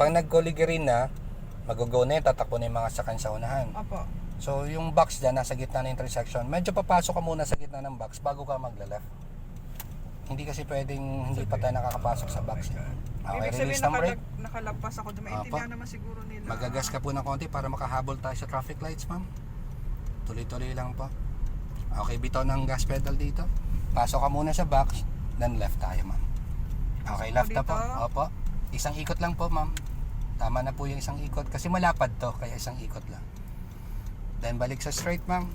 Pag nag-gully green na, mag-go na yun, tatakbo na yung mga sakyan sa unahan. Opo. So yung box dyan, nasa gitna ng intersection, medyo papasok ka muna sa gitna ng box bago ka magla-left. Hindi kasi pwedeng hindi pa tayo nakakapasok sa box. Okay, Ibig release sabihin ng brake. nakalagpas ako doon. Maintindihan naman siguro nila. Magagas ka po ng konti para makahabol tayo sa traffic lights, ma'am. Tuloy-tuloy lang po. Okay, bitaw ng gas pedal dito. Pasok ka muna sa box, then left tayo, ma'am. Okay, left na po. Opo. Isang ikot lang po, ma'am. Tama na po yung isang ikot kasi malapad to, kaya isang ikot lang. Then balik sa straight, ma'am.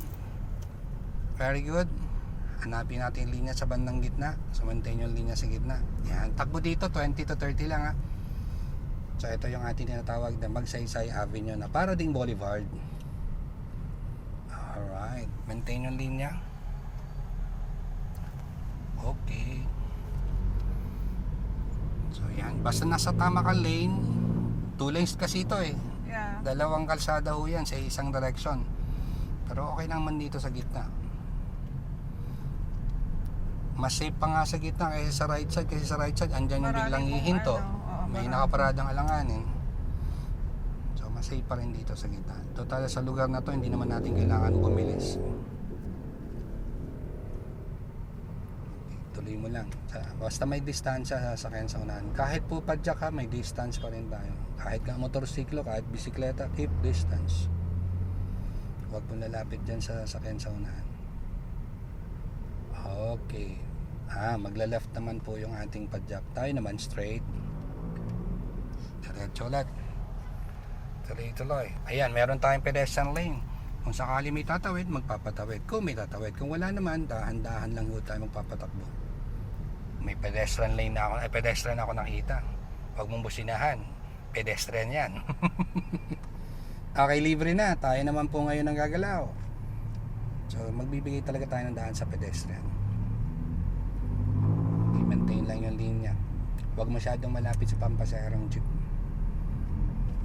Very good. Hanapin natin yung linya sa bandang gitna. So maintain yung linya sa gitna. Yan, takbo dito 20 to 30 lang ha. So ito yung ating tinatawag na Magsaysay Avenue na para ding boulevard. Alright, maintain yung linya. Okay. So yan, basta nasa tama ka lane, 2 lanes kasi ito eh. Yeah. Dalawang kalsada ho yan sa isang direction. Pero okay naman dito sa gitna. Mas safe pa nga sa gitna kaysa sa right side. Kasi sa right side, andyan yung biglang hihinto. May nakaparadang alanganin. So mas safe pa rin dito sa gitna. Total sa lugar na to, hindi naman natin kailangan bumilis. Tuloy mo lang. Basta may distansya sa sakyan sa unahan. Kahit po padyak ka, may distance pa rin tayo. Kahit ka motorsiklo, kahit bisikleta, keep distance. Huwag mo lalapit dyan sa sakyan sa unahan. Okay. Magla-left naman po yung ating padyak. Tayo naman straight. Diretso ulit. Tuloy-tuloy. Ayan, meron tayong pedestrian lane. Kung sakali may tatawid, magpapatawid. Kung may tatawid. Kung wala naman, dahan-dahan lang po tayo magpapatakbo. May pedestrian lane na ako. Pedestrian ako nakita. Huwag mong businahan. Pedestrian yan. Okay, libre na. Tayo naman po ngayon ang gagalaw. So, magbibigay talaga tayo ng daan sa pedestrian. I-maintain lang yung linya. Huwag masyadong malapit sa pampasaherong jeep.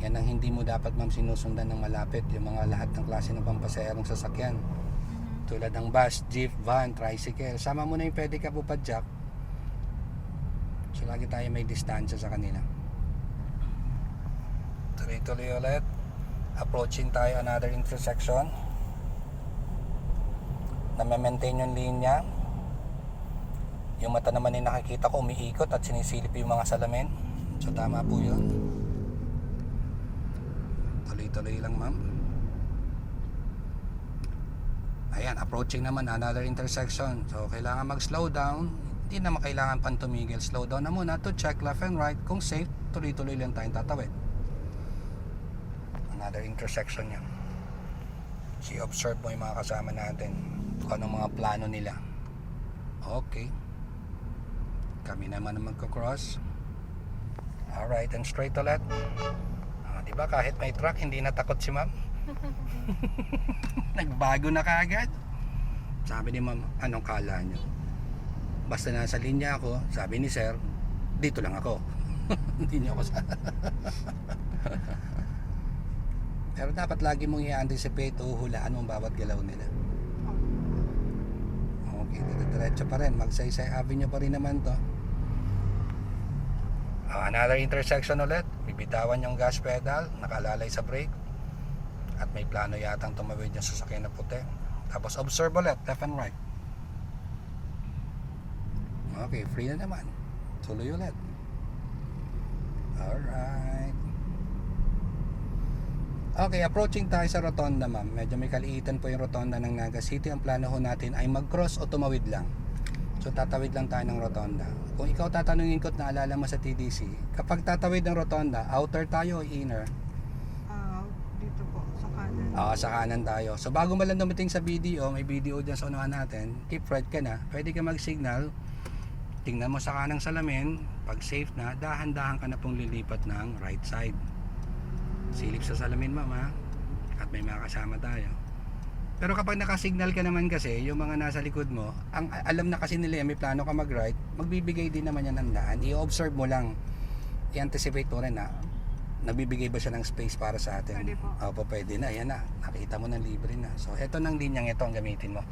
Yan ang hindi mo dapat ma'am sinusundan ng malapit. Yung mga lahat ng klase ng pampasaherong sasakyan. Tulad ng bus, jeep, van, tricycle. Sama mo na yung pwede ka po padyak. So, lagi tayo may distansya sa kanila. Tuloy-tuloy ulit. Approaching tayo another intersection. Na-maintain yung linya. Yung mata naman ay nakikita ko umiikot at sinisilip yung mga salamin. So tama po yun. Tuloy-tuloy lang ma'am. Ayan, approaching naman another intersection. So kailangan mag-slow down. Hindi naman kailangan pang tumigil. Slow down na muna to check left and right. Kung safe, tuloy-tuloy lang tayong tatawid. Another intersection yan. Si-observe mo yung mga kasama natin. Kung anong mga plano nila. Okay. Kami naman ang magkocross. Alright, and straight ulit. Diba kahit may truck, hindi natakot si ma'am. Nagbago na kaagad. Sabi ni ma'am, anong kala nyo? Basta nasa linya ako, sabi ni sir, dito lang ako. Hindi nyo ako sa... Pero dapat lagi mong i-anticipate o hulaan mong bawat galaw nila. Okay, diretso pa rin. Magsaysay Avenue pa rin naman to. Another intersection ulit. Bibitawan yung gas pedal, nakalalay sa brake. At may plano yatang tumawid yung sasakyan na puti. Tapos observe ulit, left and right. Okay, free na naman. Tuloy ulit. Alright. Okay, approaching tayo sa rotonda ma'am. Medyo may kaliitan po yung rotonda ng Naga City. Ang plano ho natin ay mag-cross o tumawid lang. So tatawid lang tayo ng rotonda. Kung ikaw tatanungin ko at naalala mo sa TDC, kapag tatawid ng rotonda, outer tayo o inner? Dito po, sa kanan. Sa kanan tayo. So bago man lang dumating sa BDO, may BDO dyan sa unahan natin, keep right ka na. Pwede ka mag-signal. Tingnan mo sa kanang salamin. Pag safe na, dahan-dahan ka na pong lilipat ng right side. Silip sa salamin mama. At may mga kasama tayo. Pero kapag nakasignal ka naman kasi, yung mga nasa likod mo, ang alam na kasi nila may plano ka mag-right, magbibigay din naman yan ng daan. I-observe mo lang. I-anticipate mo rin na nagbibigay ba siya ng space para sa atin. Pwede po. Opo, pwede na. Yan na. Nakita mo na libre na. So, eto ng linyang ito ang gamitin mo.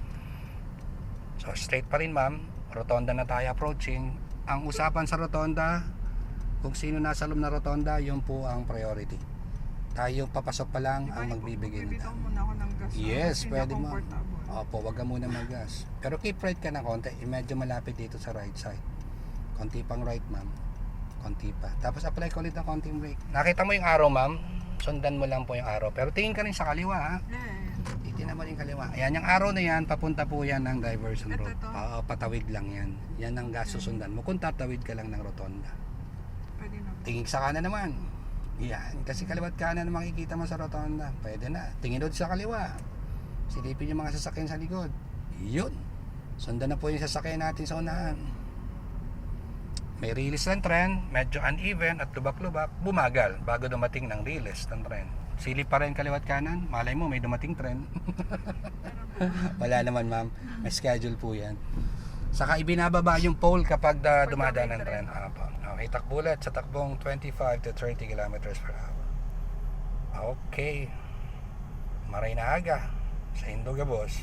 So, straight pa rin ma'am. Rotonda na tayo approaching. Ang usapan sa rotonda, Kung sino nasa loob na rotonda, yun po ang priority. Tayo papasok pa lang ang magbibigay ng Bibitaw daan. muna ako ng gas. Yes, Hindi pwede ako ma'am. comfortable. Opo, wag ka muna mag-gas. Pero keep right ka na konti. Medyo malapit dito sa right side. Konti pang right, ma'am. Konti pa. Tapos apply ko ulit ng konting brake. Nakita mo yung arrow, ma'am? Sundan mo lang po yung arrow. Pero tingin ka rin sa kaliwa, ha? Titingnan mo rin yung kaliwa. Ayan, yung arrow na yan, papunta po yan ng diversion Ito, road. ito? Oo, patawid lang yan. Yan ang gas susundan mo. Kung tatawid ka lang ng rotonda. Pwede na. Tingin sa kanan naman. Yan, kasi kaliwat kanan na makikita mo sa rotonda. Pwede na. Tingin doon sa kaliwa. Silipin yung mga sasakyan sa likod. Yun. Sundan na po yung sasakyan natin sa unahan. May release ng tren, medyo uneven at lubak-lubak, bumagal bago dumating ng release ng tren. Silip pa rin kaliwat kanan, malay mo may dumating tren. Wala naman ma'am, may schedule po yan. Saka ibinababa yung pole kapag dumadaan ng tren. Apo. Okay, takbulat sa takbong 25 to 30 kilometers per hour. Okay. Maray na aga sa Indogabos.